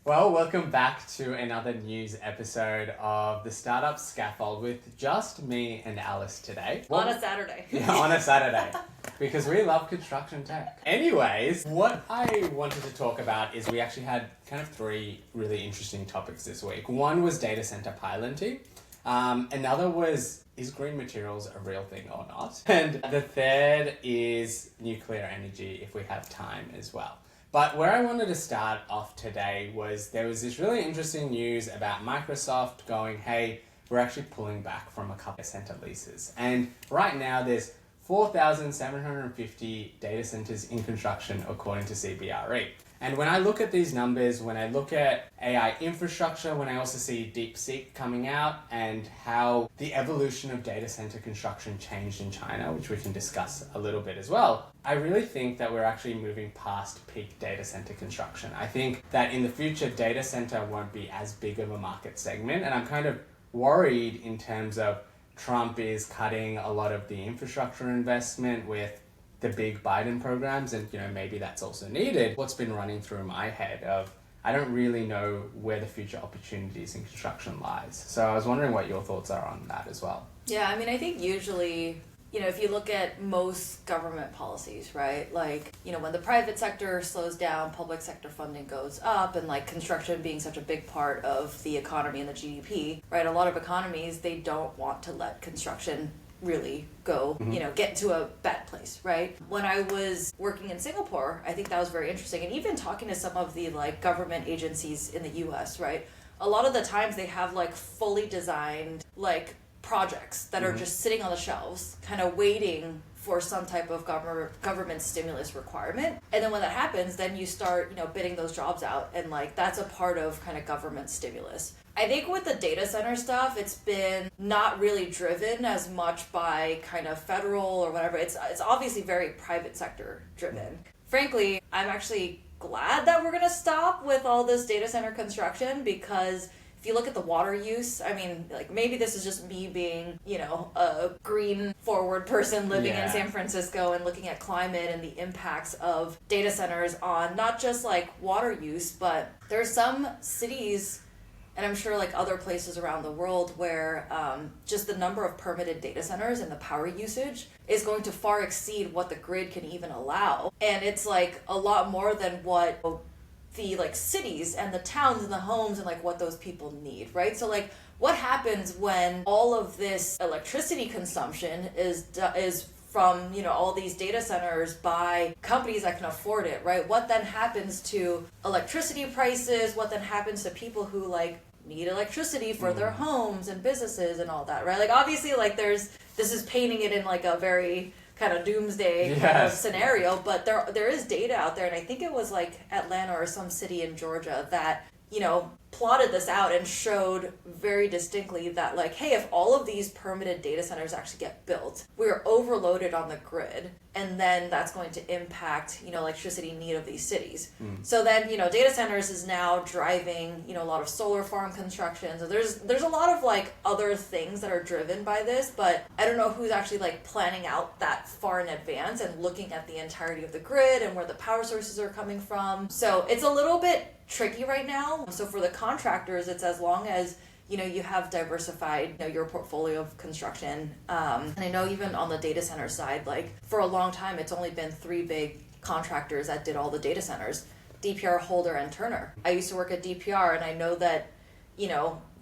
Well, welcome back to another news episode of the Startup Scaffold with just me and Alice today. On a Saturday. Yeah, on a Saturday. Because we love construction tech. Anyways, what I wanted to talk about is we actually had kind of three really interesting topics this week. One was data center piloting. Another was, is green materials a real thing or not? And the third is nuclear energy if we have time as well. But where I wanted to start off today was there was this really interesting news about Microsoft going, hey, we're actually pulling back from a couple of center leases. And right now there's 4,750 data centers in construction according to CBRE. And when I look at these numbers, when I look at AI infrastructure, when I also see DeepSeek coming out and how the evolution of data center construction changed in China, which we can discuss a little bit as well, I really think that we're actually moving past peak data center construction. I think that in the future, data center won't be as big of a market segment. And I'm kind of worried in terms of Trump is cutting a lot of the infrastructure investment with the big Biden programs, and maybe that's also needed. What's been running through my head of I don't really know where the future opportunities in construction lies. So I was wondering what your thoughts are on that as well. Yeah, I mean, I think usually, if you look at most government policies, right? Like, when the private sector slows down, public sector funding goes up, and like construction being such a big part of the economy and the GDP, right? A lot of economies, they don't want to let construction really go, get to a bad place, right? When I was working in Singapore, I think that was very interesting. And even talking to some of the like government agencies in the US, right? A lot of the times they have like fully designed like projects that are just sitting on the shelves, kind of waiting for some type of government stimulus requirement. And then when that happens, then you start, bidding those jobs out. And like, that's a part of kind of government stimulus. I think with the data center stuff, it's been not really driven as much by kind of federal or whatever. It's obviously very private sector driven. Frankly, I'm actually glad that we're going to stop with all this data center construction, because if you look at the water use, I mean, like maybe this is just me being, a green forward person living in San Francisco and looking at climate and the impacts of data centers on not just like water use, but there's some cities, and I'm sure like other places around the world, where just the number of permitted data centers and the power usage is going to far exceed what the grid can even allow. And it's like a lot more than what the like cities and the towns and the homes and like what those people need, right? So like what happens when all of this electricity consumption is from all these data centers by companies that can afford it, right? What then happens to electricity prices? What then happens to people who like need electricity for their homes and businesses and all that, right? Like obviously like this is painting it in like a very kind of doomsday kind of scenario, but there is data out there, and I think it was like Atlanta or some city in Georgia that plotted this out and showed very distinctly that like, hey, if all of these permitted data centers actually get built, we're overloaded on the grid, and then that's going to impact electricity need of these cities. So then data centers is now driving a lot of solar farm construction. So there's a lot of like other things that are driven by this, but I don't know who's actually like planning out that far in advance and looking at the entirety of the grid and where the power sources are coming from. So it's a little bit tricky right now. So for the contractors, it's as long as you have diversified your portfolio of construction. And I know even on the data center side, like for a long time, it's only been three big contractors that did all the data centers: DPR, Holder, and Turner. I used to work at DPR, and I know that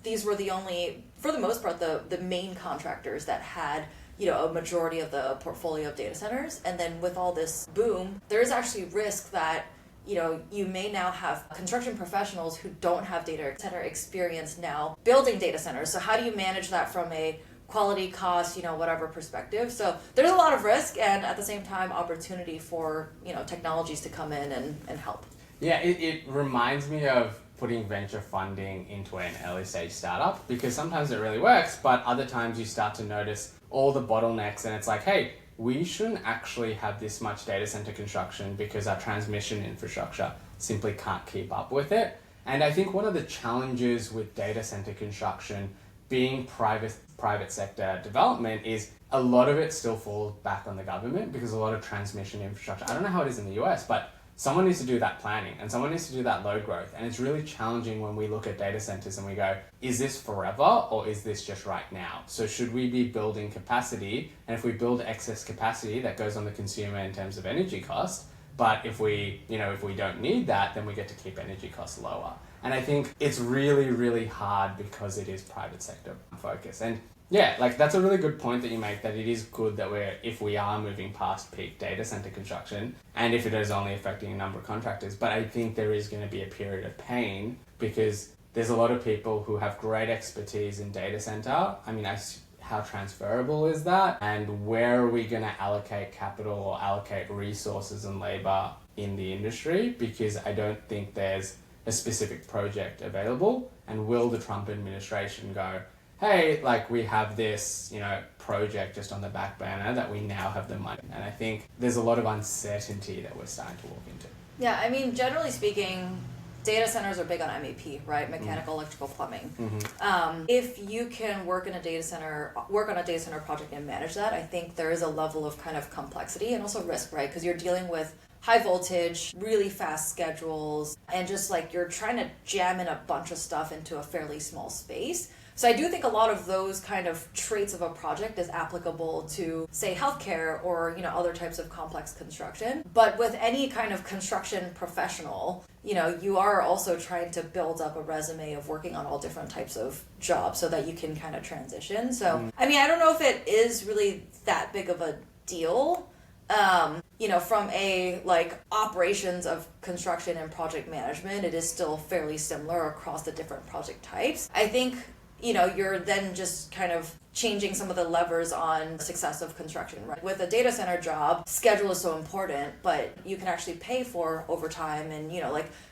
these were the only, for the most part, the main contractors that had a majority of the portfolio of data centers. And then with all this boom, there is actually risk that you may now have construction professionals who don't have data center experience now building data centers. So how do you manage that from a quality, cost, whatever perspective? So there's a lot of risk, and at the same time, opportunity for, technologies to come in and help. Yeah, it reminds me of putting venture funding into an early stage startup, because sometimes it really works, but other times you start to notice all the bottlenecks, and it's like, hey, we shouldn't actually have this much data center construction because our transmission infrastructure simply can't keep up with it. And I think one of the challenges with data center construction being private sector development is a lot of it still falls back on the government, because a lot of transmission infrastructure, I don't know how it is in the US, but someone needs to do that planning and someone needs to do that load growth. And it's really challenging when we look at data centers and we go, is this forever or is this just right now? So should we be building capacity? And if we build excess capacity, that goes on the consumer in terms of energy cost. But if we don't need that, then we get to keep energy costs lower. And I think it's really, really hard because it is private sector focus. And yeah, like that's a really good point that you make, that it is good that if we are moving past peak data center construction, and if it is only affecting a number of contractors, but I think there is going to be a period of pain because there's a lot of people who have great expertise in data center. I mean, how transferable is that? And where are we going to allocate capital or allocate resources and labor in the industry? Because I don't think there's a specific project available. And will the Trump administration go, hey, like we have this, project just on the back burner that we now have the money? And I think there's a lot of uncertainty that we're starting to walk into. Yeah, I mean, generally speaking, data centers are big on MEP, right? Mechanical, electrical, plumbing. Mm-hmm. If you can work on a data center project and manage that, I think there is a level of kind of complexity and also risk, right? Because you're dealing with high voltage, really fast schedules, and just like you're trying to jam in a bunch of stuff into a fairly small space. So I do think a lot of those kind of traits of a project is applicable to, say, healthcare or, other types of complex construction. But with any kind of construction professional, you are also trying to build up a resume of working on all different types of jobs so that you can kind of transition. So, I mean, I don't know if it is really that big of a deal. From a operations of construction and project management, it is still fairly similar across the different project types. I think you're then just kind of changing some of the levers on success of construction, right? With a data center job, schedule is so important, but you can actually pay for overtime and,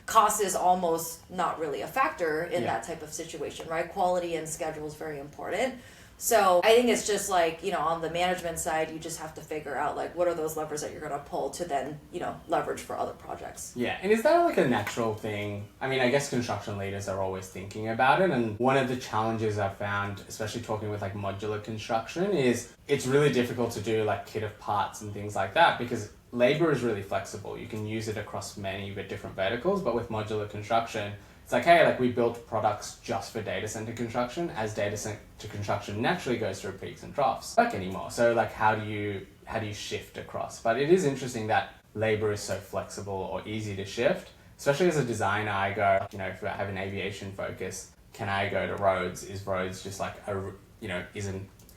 cost is almost not really a factor in that type of situation, right? Quality and schedule is very important. So I think it's just on the management side, you just have to figure out what are those levers that you're going to pull to then, leverage for other projects. Yeah, and is that a natural thing? I mean, I guess construction leaders are always thinking about it. And one of the challenges I've found, especially talking with modular construction, is it's really difficult to do kit of parts and things like that because labor is really flexible. You can use it across many different verticals, but with modular construction, it's hey, we built products just for data center construction, as data center construction naturally goes through peaks and troughs. Anymore. So how do you shift across? But it is interesting that labor is so flexible or easy to shift, especially as a designer. I go, if I have an aviation focus, can I go to roads? Is roads just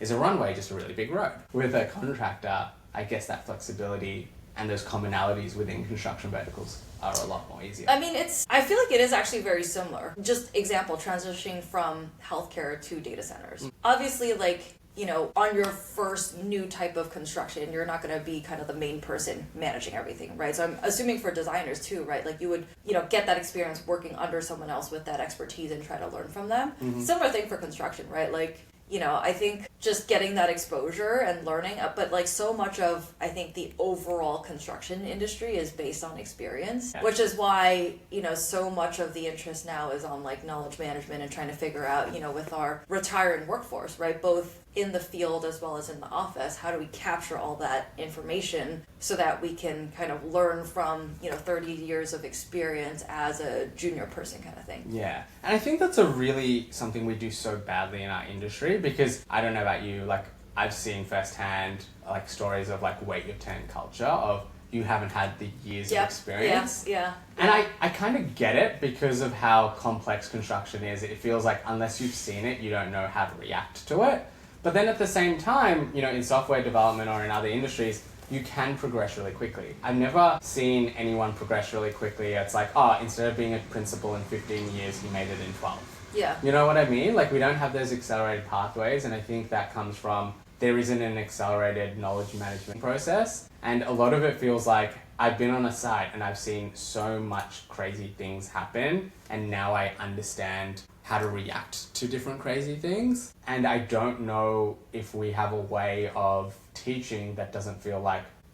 is a runway just a really big road? With a contractor, I guess that flexibility and those commonalities within construction verticals are a lot more easier. I mean, I feel like it is actually very similar. Just example, transitioning from healthcare to data centers. Obviously, on your first new type of construction, you're not going to be kind of the main person managing everything, right? So I'm assuming for designers too, right? You would, get that experience working under someone else with that expertise and try to learn from them. Mm-hmm. Similar thing for construction, right? I think just getting that exposure and learning, but so much of, I think, the overall construction industry is based on experience, which is why, so much of the interest now is on knowledge management and trying to figure out, with our retiring workforce, right? Both in the field as well as in the office, how do we capture all that information so that we can kind of learn from 30 years of experience as a junior person kind of thing. Yeah, and I think that's something we do so badly in our industry, because I don't know about you, I've seen firsthand stories of wait your turn culture of you haven't had the years of experience. Yeah. And I kind of get it because of how complex construction is. It feels unless you've seen it, you don't know how to react to it. But then at the same time, in software development or in other industries, you can progress really quickly. I've never seen anyone progress really quickly. It's instead of being a principal in 15 years, he made it in 12. Yeah. You know what I mean? We don't have those accelerated pathways, and I think that comes from there isn't an accelerated knowledge management process. And a lot of it feels I've been on a site and I've seen so much crazy things happen, and now I understand how to react to different crazy things. And I don't know if we have a way of teaching that doesn't feel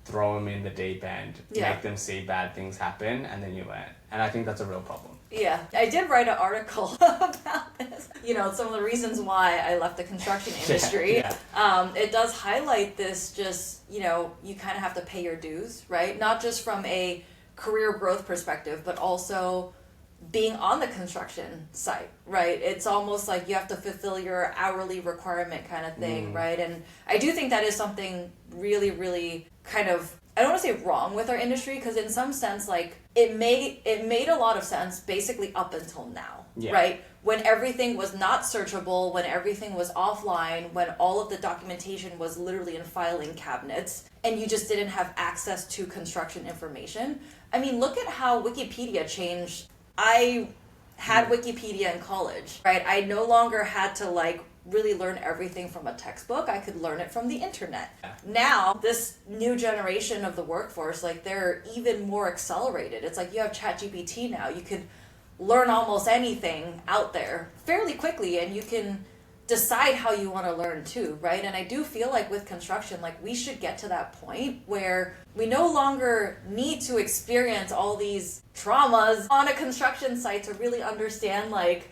throw them in the deep end, make them see bad things happen, and then you learn. And I think that's a real problem. Yeah, I did write an article about this. Some of the reasons why I left the construction industry. It does highlight this you kind of have to pay your dues, right? Not just from a career growth perspective, but also being on the construction site, right? It's almost like you have to fulfill your hourly requirement kind of thing, right? And I do think that is something really, really kind of, I don't want to say wrong with our industry, because in some sense, like it made a lot of sense basically up until now, right? When everything was not searchable, when everything was offline, when all of the documentation was literally in filing cabinets, and you just didn't have access to construction information. I mean, look at how Wikipedia changed. I had Wikipedia in college, right? I no longer had to like really learn everything from a textbook. I could learn it from the internet. Now, this new generation of the workforce, like they're even more accelerated. It's like you have ChatGPT now. You could learn almost anything out there fairly quickly, and you can decide how you want to learn too, right? And I do feel like with construction, like we should get to that point where we no longer need to experience all these traumas on a construction site to really understand, like,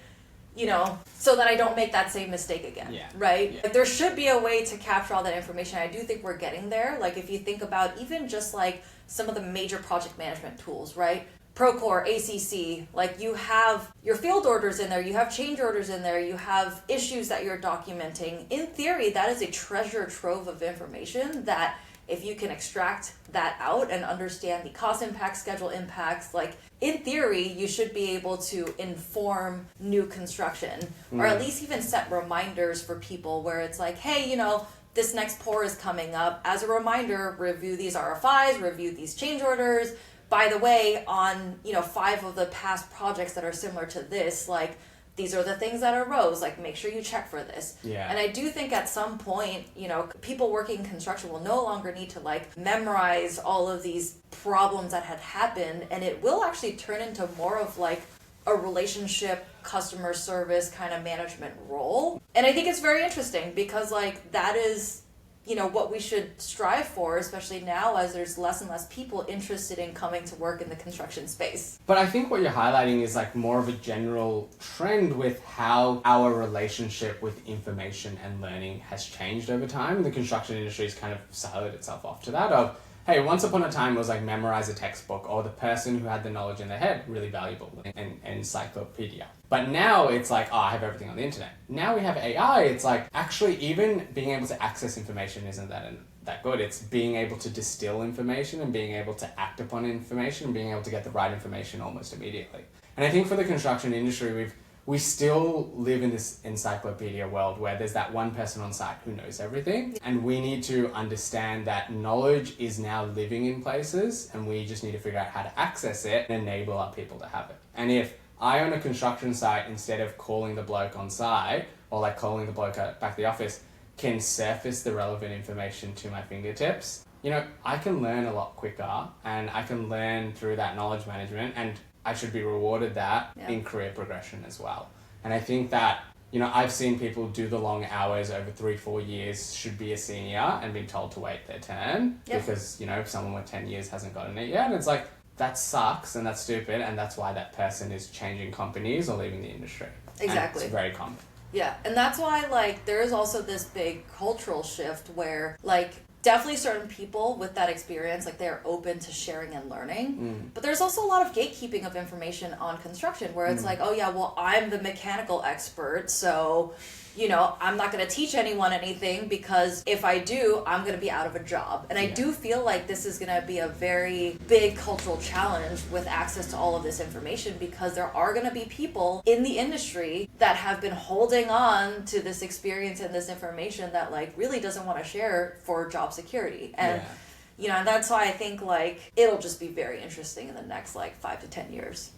you know, so that I don't make that same mistake again, right? Like, there should be a way to capture all that information. I do think we're getting there. Like if you think about even just like some of the major project management tools, right? Procore, ACC, like you have your field orders in there, you have change orders in there, you have issues that you're documenting. In theory, that is a treasure trove of information that if you can extract that out and understand the cost impacts, schedule impacts, like in theory, you should be able to inform new construction or at least even set reminders for people where it's like, hey, you know, this next pour is coming up. As a reminder, review these RFIs, review these change orders. By the way, on, you know, 5 of the past projects that are similar to this, like these are the things that arose, like make sure you check for this. And I do think at some point, you know, people working in construction will no longer need to like memorize all of these problems that had happened, and it will actually turn into more of like a relationship customer service kind of management role. And I think it's very interesting because like that is, you know, what we should strive for, especially now as there's less and less people interested in coming to work in the construction space. But I think what you're highlighting is like more of a general trend with how our relationship with information and learning has changed over time. And the construction industry has kind of siloed itself off to that of, hey, once upon a time it was like memorize a textbook, or the person who had the knowledge in their head, really valuable, and encyclopedia. But now it's like, oh, I have everything on the internet. Now we have AI, it's like actually even being able to access information isn't that good. It's being able to distill information and being able to act upon information and being able to get the right information almost immediately. And I think for the construction industry, we still live in this encyclopedia world where there's that one person on site who knows everything. And we need to understand that knowledge is now living in places, and we just need to figure out how to access it and enable our people to have it. And if I own a construction site, instead of calling the bloke on site or like calling the bloke back to the office, can surface the relevant information to my fingertips, you know, I can learn a lot quicker, and I can learn through that knowledge management, and I should be rewarded that in career progression as well. And I think that, you know, I've seen people do the long hours over 3-4 years, should be a senior, and being told to wait their turn because, you know, if someone with 10 years hasn't gotten it yet. And it's like, that sucks and that's stupid, and that's why that person is changing companies or leaving the industry. Exactly. And it's very common. Yeah, and that's why, like, there is also this big cultural shift where, like, definitely certain people with that experience, like, they're open to sharing and learning. But there's also a lot of gatekeeping of information on construction where it's like, oh yeah, well, I'm the mechanical expert, so, you know, I'm not going to teach anyone anything because if I do, I'm going to be out of a job. And I do feel like this is going to be a very big cultural challenge with access to all of this information, because there are going to be people in the industry that have been holding on to this experience and this information that like really doesn't want to share for job security. And you know, and that's why I think like it'll just be very interesting in the next like 5 to 10 years.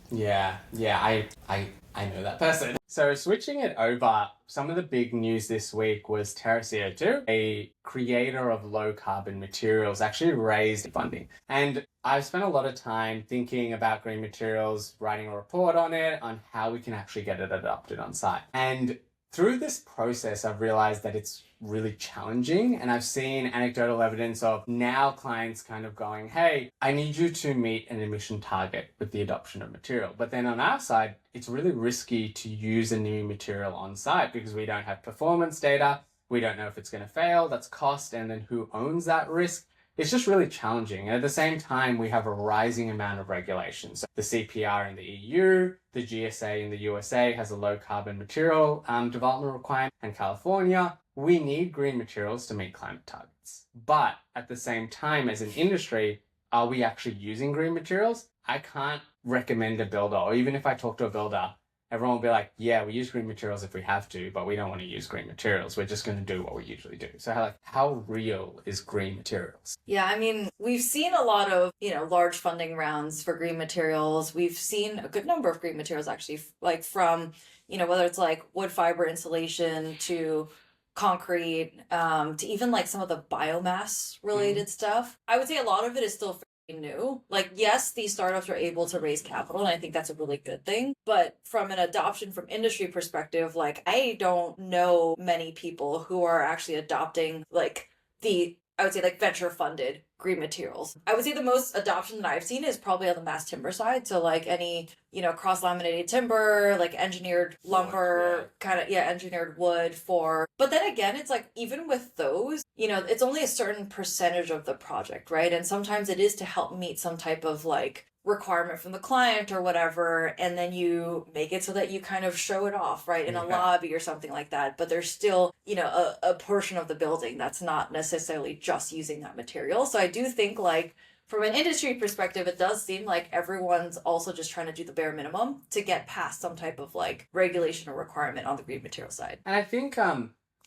I know that person. So switching it over, some of the big news this week was Terra CO2, a creator of low carbon materials, actually raised funding. And I've spent a lot of time thinking about green materials, writing a report on it, on how we can actually get it adopted on site. And through this process, I've realized that it's really challenging, and I've seen anecdotal evidence of now clients kind of going, hey, I need you to meet an emission target with the adoption of material. But then on our side, it's really risky to use a new material on site because we don't have performance data. We don't know if it's going to fail. That's cost. And then who owns that risk? it's just really challenging. And at the same time, we have a rising amount of regulations. So the CPR in the EU, the GSA in the USA has a low carbon material development requirement, and California, we need green materials to meet climate targets. But at the same time, as an industry, are we actually using green materials? I can't recommend a builder, or even if I talk to a builder, everyone will be like, yeah, we use green materials if we have to, but we don't want to use green materials. We're just going to do what we usually do. So how real is green materials? Yeah, I mean, we've seen a lot of, large funding rounds for green materials. We've seen a good number of green materials actually, like from, whether it's like wood fiber insulation to concrete, to even like some of the biomass related stuff. I would say a lot of it is still new. Like, yes, these startups are able to raise capital, and I think that's a really good thing. But from an adoption from industry perspective, like, I don't know many people who are actually adopting like I would say like venture funded green materials. I would say the most adoption that I've seen is probably on the mass timber side. So like any, cross laminated timber, like engineered lumber, engineered wood but then again, it's like even with those, it's only a certain percentage of the project, right? And sometimes it is to help meet some type of like requirement from the client or whatever, and then you make it so that you kind of show it off, right, in a lobby or something like that. But there's still, a portion of the building that's not necessarily just using that material. So I do think like from an industry perspective, it does seem like everyone's also just trying to do the bare minimum to get past some type of like regulation or requirement on the green material side. And I think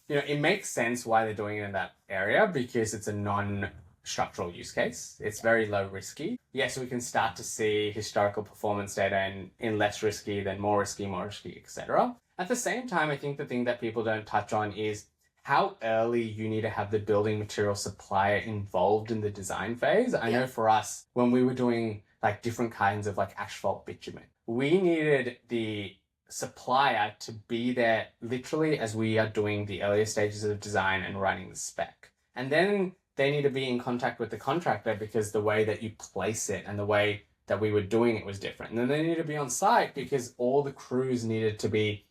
it makes sense why they're doing it in that area, because it's a non-structural use case. It's very low risky. Yes, we can start to see historical performance data in less risky, then more risky, etc. At the same time, I think the thing that people don't touch on is how early you need to have the building material supplier involved in the design phase. I know for us, when we were doing like different kinds of like asphalt bitumen, we needed the supplier to be there literally as we are doing the earlier stages of design and writing the spec. And then they need to be in contact with the contractor, because the way that you place it and the way that we were doing it was different. And then they need to be on site because all the crews needed to be,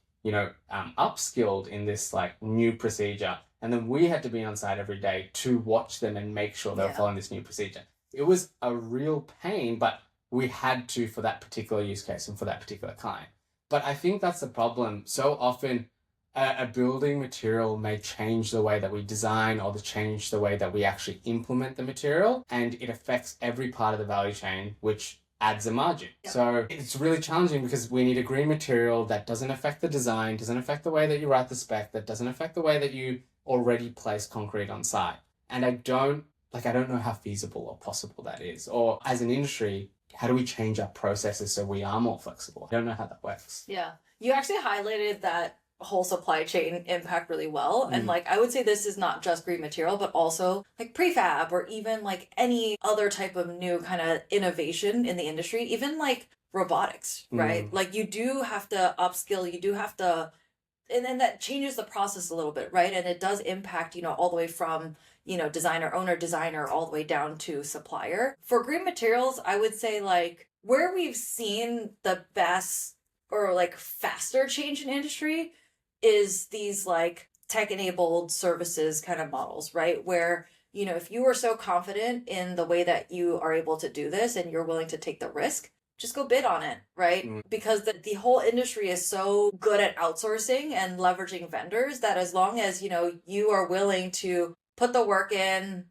upskilled in this like new procedure. And then we had to be on site every day to watch them and make sure they were following this new procedure. It was a real pain, but we had to for that particular use case and for that particular client. But I think that's the problem. So often a building material may change the way that we design or change the way that we actually implement the material, and it affects every part of the value chain, which adds a margin. Yep. So it's really challenging because we need a green material that doesn't affect the design, doesn't affect the way that you write the spec, that doesn't affect the way that you already place concrete on site. And I don't know how feasible or possible that is. Or as an industry, how do we change our processes so we are more flexible? I don't know how that works. Yeah. You actually highlighted that whole supply chain impact really well. And like, I would say this is not just green material, but also like prefab or even like any other type of new kind of innovation in the industry, even like robotics, right? Like you do have to upskill, you do have to, and then that changes the process a little bit, right? And it does impact, all the way from, designer, owner, designer, all the way down to supplier. For green materials, I would say like where we've seen the best or like faster change in industry is these like tech-enabled services kind of models, right? Where, if you are so confident in the way that you are able to do this and you're willing to take the risk, just go bid on it, right? Because the whole industry is so good at outsourcing and leveraging vendors that as long as, you are willing to put the work in,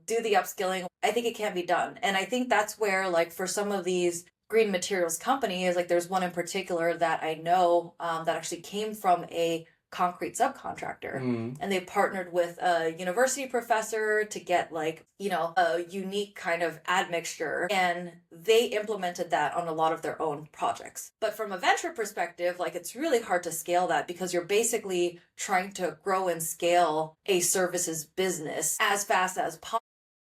do the upskilling, I think it can be done. And I think that's where like for some of these green materials companies, like there's one in particular that I know that actually came from a concrete subcontractor, and they partnered with a university professor to get like, a unique kind of admixture, and they implemented that on a lot of their own projects. But from a venture perspective, like it's really hard to scale that because you're basically trying to grow and scale a services business as fast as possible,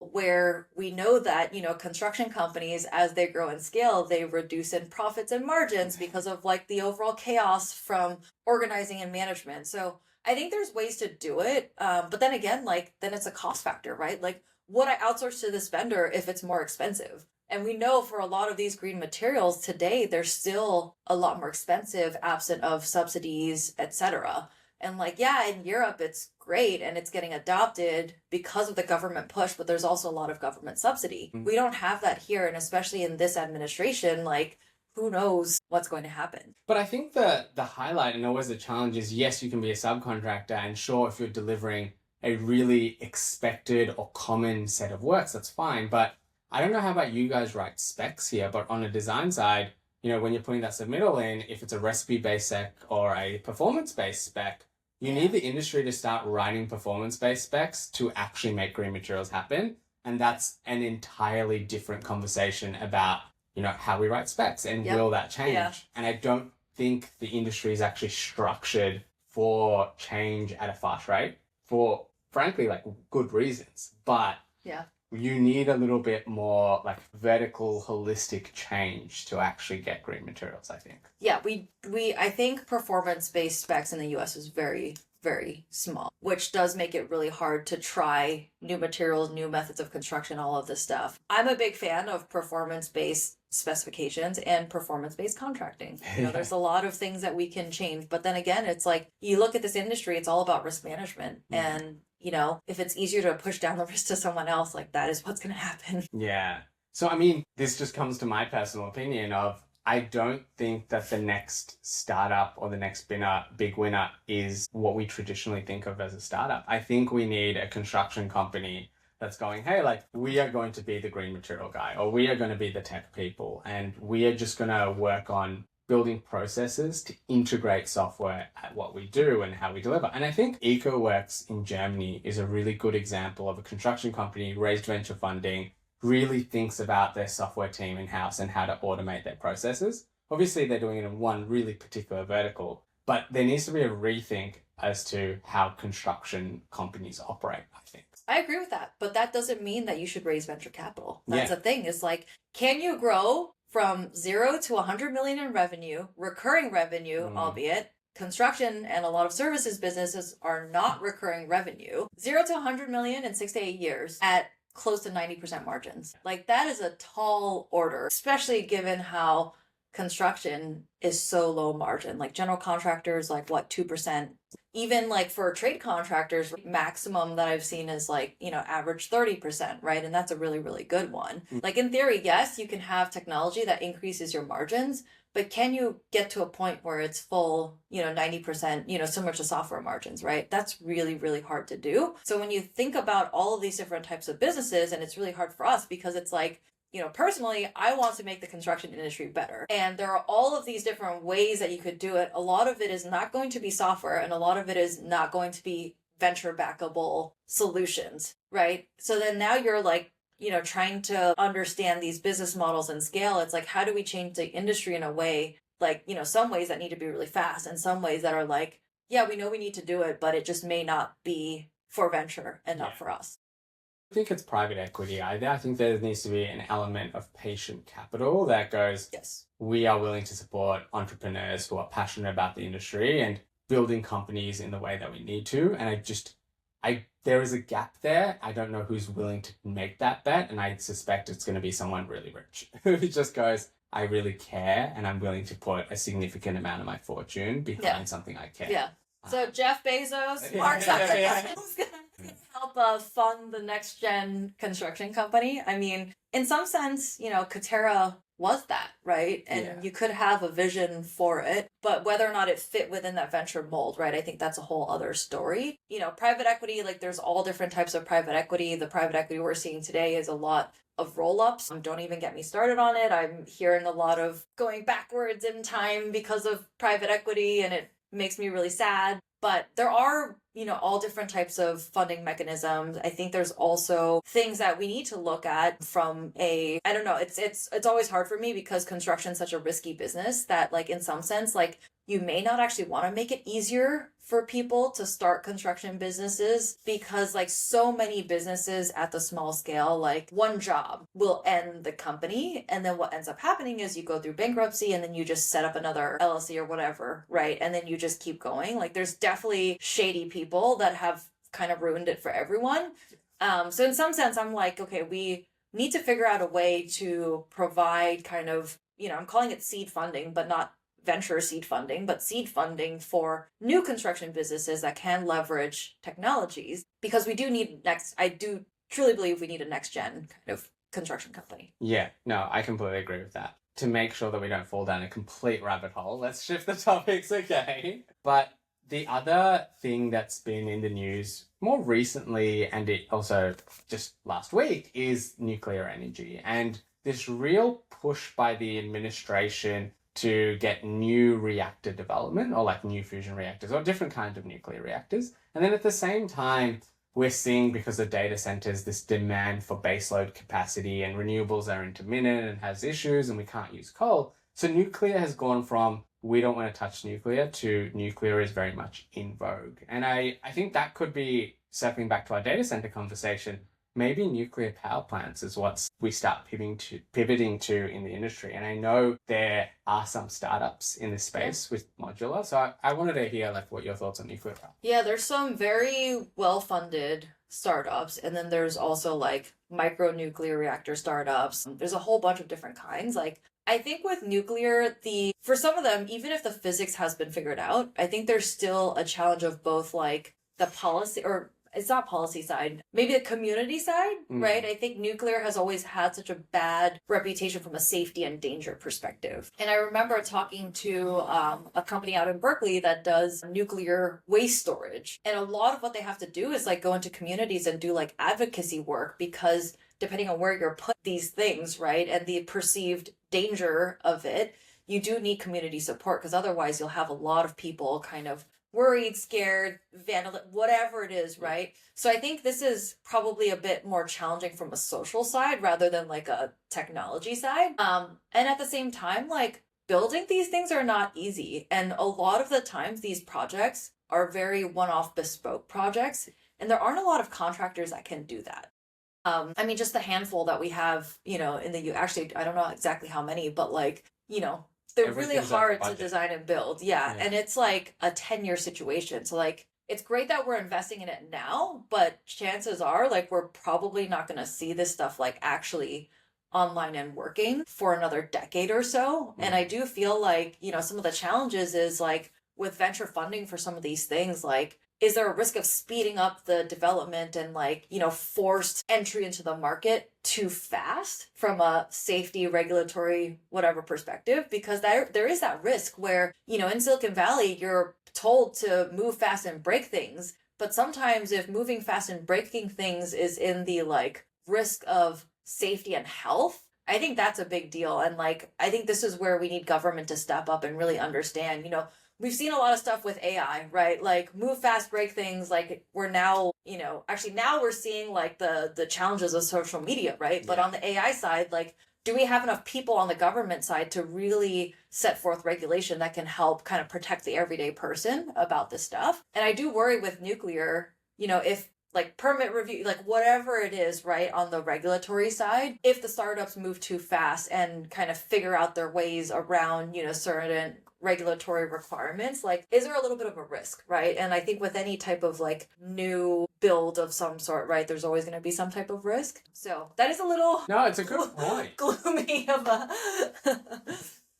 where we know that, construction companies, as they grow and scale, they reduce in profits and margins because of like the overall chaos from organizing and management. So I think there's ways to do it. But then again, like, then it's a cost factor, right? Like, would I outsource to this vendor if it's more expensive? And we know for a lot of these green materials today, they're still a lot more expensive absent of subsidies, etc. And like, yeah, in Europe, it's great and it's getting adopted because of the government push, but there's also a lot of government subsidy. We don't have that here. And especially in this administration, like, who knows what's going to happen. But I think the highlight and always the challenge is, yes, you can be a subcontractor, and sure, if you're delivering a really expected or common set of works, that's fine. But I don't know how about you guys write specs here, but on the design side, when you're putting that submittal in, if it's a recipe-based spec or a performance-based spec, you need the industry to start writing performance-based specs to actually make green materials happen. And that's an entirely different conversation about, how we write specs and will that change? Yeah. And I don't think the industry is actually structured for change at a fast rate for, frankly, like good reasons. But you need a little bit more like vertical, holistic change to actually get green materials, I think. Yeah, I think performance-based specs in the US is very, very small, which does make it really hard to try new materials, new methods of construction, all of this stuff. I'm a big fan of performance-based specifications and performance-based contracting. There's a lot of things that we can change, but then again, it's like you look at this industry, it's all about risk management. And if it's easier to push down the risk to someone else, like that is what's going to happen. Yeah. So, this just comes to my personal opinion of, I don't think that the next startup or the next big winner is what we traditionally think of as a startup. I think we need a construction company that's going, hey, like, we are going to be the green material guy, or we are going to be the tech people, and we are just going to work on building processes to integrate software at what we do and how we deliver. And I think EcoWorks in Germany is a really good example of a construction company, raised venture funding, really thinks about their software team in-house and how to automate their processes. Obviously, they're doing it in one really particular vertical, but there needs to be a rethink as to how construction companies operate, I think. I agree with that, but that doesn't mean that you should raise venture capital. That's the thing, is like, can you grow from 0 to 100 million in revenue, recurring revenue, albeit construction and a lot of services businesses are not recurring revenue, 0 to 100 million in 6 to 8 years at close to 90% margins. Like, that is a tall order, especially given how construction is so low margin. Like, general contractors, like, what, 2%? Even like for trade contractors, maximum that I've seen is like, average 30%, right? And that's a really, really good one. Like, in theory, yes, you can have technology that increases your margins, but can you get to a point where it's full, 90%, similar to software margins, right? That's really, really hard to do. So when you think about all of these different types of businesses, and it's really hard for us because it's like, personally, I want to make the construction industry better. And there are all of these different ways that you could do it. A lot of it is not going to be software, and a lot of it is not going to be venture backable solutions, right? So then now you're like, trying to understand these business models and scale. It's like, how do we change the industry in a way, like, some ways that need to be really fast, and some ways that are like, yeah, we know we need to do it, but it just may not be for venture and not for us. I think it's private equity either. I think there needs to be an element of patient capital that goes, yes, we are willing to support entrepreneurs who are passionate about the industry and building companies in the way that we need to. And there is a gap there. I don't know who's willing to make that bet. And I suspect it's going to be someone really rich who just goes, I really care, and I'm willing to put a significant amount of my fortune behind something I care. Yeah. So Jeff Bezos, Mark Zuckerberg, who's going to help fund the next gen construction company? I mean, in some sense, Terra was that, right? And you could have a vision for it, but whether or not it fit within that venture mold, right? I think that's a whole other story. Private equity, like, there's all different types of private equity. The private equity we're seeing today is a lot of roll-ups. Don't even get me started on it. I'm hearing a lot of going backwards in time because of private equity, and it makes me really sad. But there are, all different types of funding mechanisms. I think there's also things that we need to look at from I don't know, it's always hard for me because construction is such a risky business that, like, in some sense, like, you may not actually want to make it easier for people to start construction businesses because, like, so many businesses at the small scale, like, one job will end the company, and then what ends up happening is you go through bankruptcy and then you just set up another LLC or whatever, right? And then you just keep going. Like, there's definitely shady people that have kind of ruined it for everyone. So in some sense, I'm like, okay, we need to figure out a way to provide kind of, I'm calling it seed funding, but not venture seed funding, but seed funding for new construction businesses that can leverage technologies, because we do need I do truly believe we need a next gen kind of construction company. Yeah, no, I completely agree with that. To make sure that we don't fall down a complete rabbit hole, let's shift the topics, okay? But the other thing that's been in the news more recently, and it also just last week, is nuclear energy. And this real push by the administration to get new reactor development, or like new fusion reactors, or different kinds of nuclear reactors. And then at the same time, we're seeing, because of data centers, this demand for baseload capacity, and renewables are intermittent and has issues, and we can't use coal. So nuclear has gone from we don't want to touch nuclear to nuclear is very much in vogue. And I think that could be, circling back to our data center conversation, maybe nuclear power plants is what we start pivoting to in the industry. And I know there are some startups in this space with modular. So I wanted to hear like what your thoughts on nuclear are. Yeah, there's some very well-funded startups, and then there's also like micro nuclear reactor startups. There's a whole bunch of different kinds. Like, I think with nuclear, for some of them, even if the physics has been figured out, I think there's still a challenge of both like the policy, or it's not policy side, maybe the community side, right? I think nuclear has always had such a bad reputation from a safety and danger perspective. And I remember talking to a company out in Berkeley that does nuclear waste storage. And a lot of what they have to do is like go into communities and do like advocacy work, because depending on where you're put these things, right, and the perceived danger of it, you do need community support, because otherwise you'll have a lot of people kind of worried, scared, whatever it is, right? So I think this is probably a bit more challenging from a social side rather than like a technology side. And at the same time, like building these things are not easy. And a lot of the times these projects are very one-off bespoke projects, and there aren't a lot of contractors that can do that. I mean, just the handful that we have, you know, in the actually, I don't know exactly how many, but like, you know, they're really hard to design and build. Yeah. And it's like a 10-year situation. So like, it's great that we're investing in it now, but chances are like, we're probably not going to see this stuff like actually online and working for another decade or so. And I do feel like, you know, some of the challenges is like with venture funding for some of these things, like, is there a risk of speeding up the development and like, you know, forced entry into the market too fast from a safety, regulatory, whatever perspective? Because there is that risk where, you know, in Silicon Valley, you're told to move fast and break things. But sometimes if moving fast and breaking things is in the like risk of safety and health, I think that's a big deal. And like, I think this is where we need government to step up and really understand, you know, we've seen a lot of stuff with AI, right? Like move fast, break things. Like we're now, you know, actually now we're seeing like the challenges of social media, right? Yeah. But on the AI side, like, do we have enough people on the government side to really set forth regulation that can help kind of protect the everyday person about this stuff? And I do worry with nuclear, you know, if like permit review, like whatever it is, right, on the regulatory side, if the startups move too fast and kind of figure out their ways around, you know, certain regulatory requirements, like, is there a little bit of a risk, right? And I think with any type of like new build of some sort, right, there's always going to be some type of risk. So that is a little no, it's a good point. Gloomy of a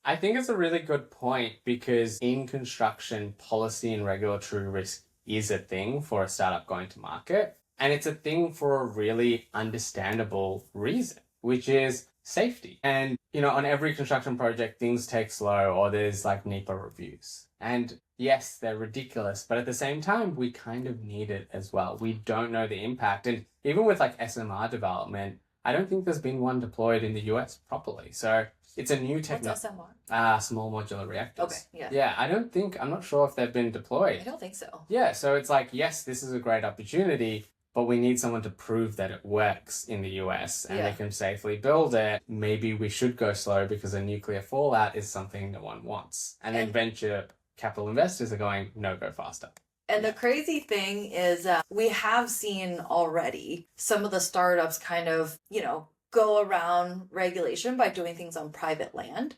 I think it's a really good point, because in construction, policy and regulatory risk is a thing for a startup going to market. And it's a thing for a really understandable reason, which is safety. And, you know, on every construction project, things take slow, or there's like NEPA reviews. And yes, they're ridiculous, but at the same time, we kind of need it as well. We don't know the impact. And even with like SMR development, I don't think there's been one deployed in the US properly. So it's a new technology. What's SMR? Small modular reactors. Okay, yeah. Yeah, I'm not sure if they've been deployed. I don't think so. Yeah, so it's like, yes, this is a great opportunity, but we need someone to prove that it works in the US and they can safely build it. Maybe we should go slow, because a nuclear fallout is something no one wants. And then venture capital investors are going, no, go faster. And the crazy thing is we have seen already some of the startups kind of, you know, go around regulation by doing things on private land.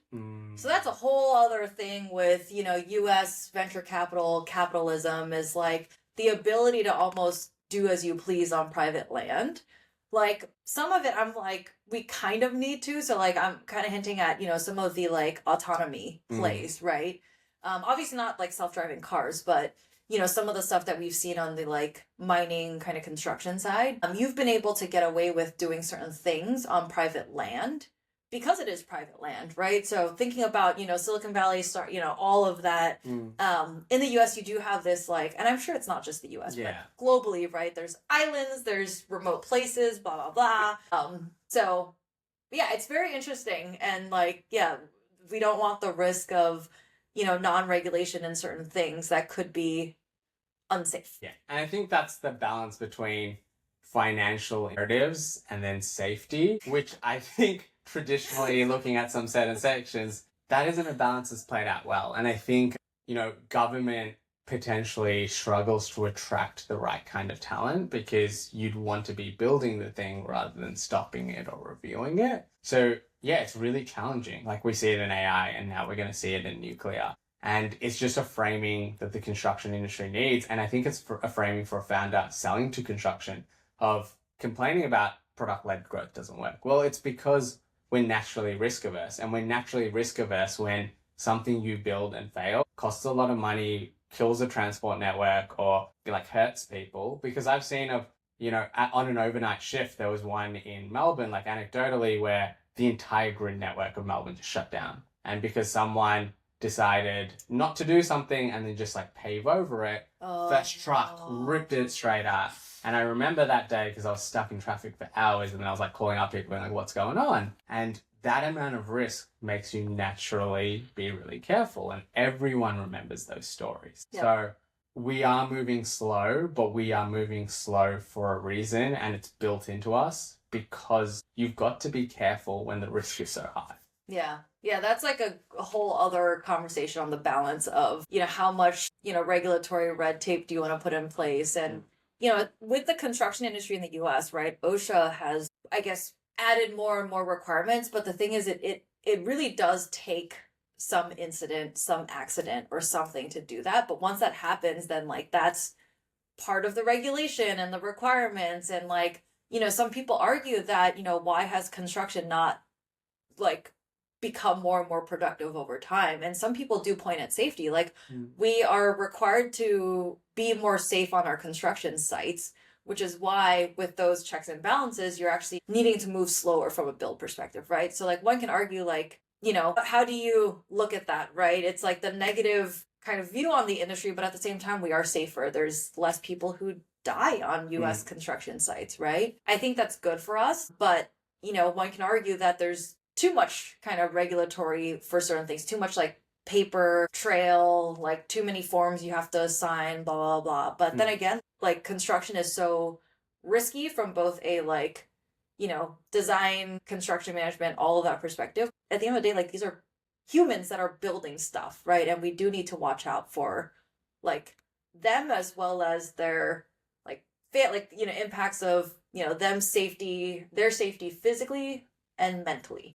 So that's a whole other thing with, you know, US venture capitalism is like the ability to almost do as you please on private land, Like some of it I'm like, we kind of need to. So like I'm kind of hinting at, some of the like autonomy plays, right? Obviously not like self-driving cars, but some of the stuff that we've seen on the like mining kind of construction side, you've been able to get away with doing certain things on private land because it is private land, right? So thinking about, Silicon Valley, all of that. In the US, you do have this like, and I'm sure it's not just the US, but globally, right? There's islands, there's remote places, blah, blah, blah. So yeah, it's very interesting. And like, yeah, we don't want the risk of, non-regulation in certain things that could be unsafe. Yeah. And I think that's the balance between financial imperatives and then safety, which I think traditionally looking at some certain sections, that isn't a balance that's played out well. And I think, government potentially struggles to attract the right kind of talent because you'd want to be building the thing rather than stopping it or reviewing it. So yeah, it's really challenging. Like we see it in AI and now we're going to see it in nuclear. And it's just a framing that the construction industry needs. And I think it's a framing for a founder selling to construction of complaining about product-led growth doesn't work. Well, it's because we're naturally risk averse. And we're naturally risk averse when something you build and fail costs a lot of money, kills a transport network, or like hurts people. Because I've seen on an overnight shift, there was one in Melbourne, like anecdotally, where the entire grid network of Melbourne just shut down. And because someone decided not to do something and then just like pave over it, first truck ripped it straight up. And I remember that day because I was stuck in traffic for hours and then I was like calling up people and like, what's going on? And that amount of risk makes you naturally be really careful, and everyone remembers those stories. Yep. So we are moving slow, but we are moving slow for a reason, and it's built into us because you've got to be careful when the risk is so high. Yeah. Yeah, that's like a whole other conversation on the balance of, how much, regulatory red tape do you want to put in place? And, with the construction industry in the US, right, OSHA has, I guess, added more and more requirements. But the thing is, it really does take some incident, some accident or something to do that. But once that happens, then like that's part of the regulation and the requirements. And like, some people argue that, why has construction not like become more and more productive over time? And some people do point at safety. Like we are required to be more safe on our construction sites, which is why with those checks and balances, you're actually needing to move slower from a build perspective, right? So like one can argue like, how do you look at that, right? It's like the negative kind of view on the industry, but at the same time, we are safer. There's less people who die on US construction sites, right? I think that's good for us, but one can argue that there's too much kind of regulatory for certain things, too much like paper trail, like too many forms you have to sign, blah, blah, blah. But then again, like construction is so risky from both a like, design, construction management, all of that perspective. At the end of the day, like these are humans that are building stuff, right? And we do need to watch out for like them as well as their like impacts of, them safety, their safety physically and mentally.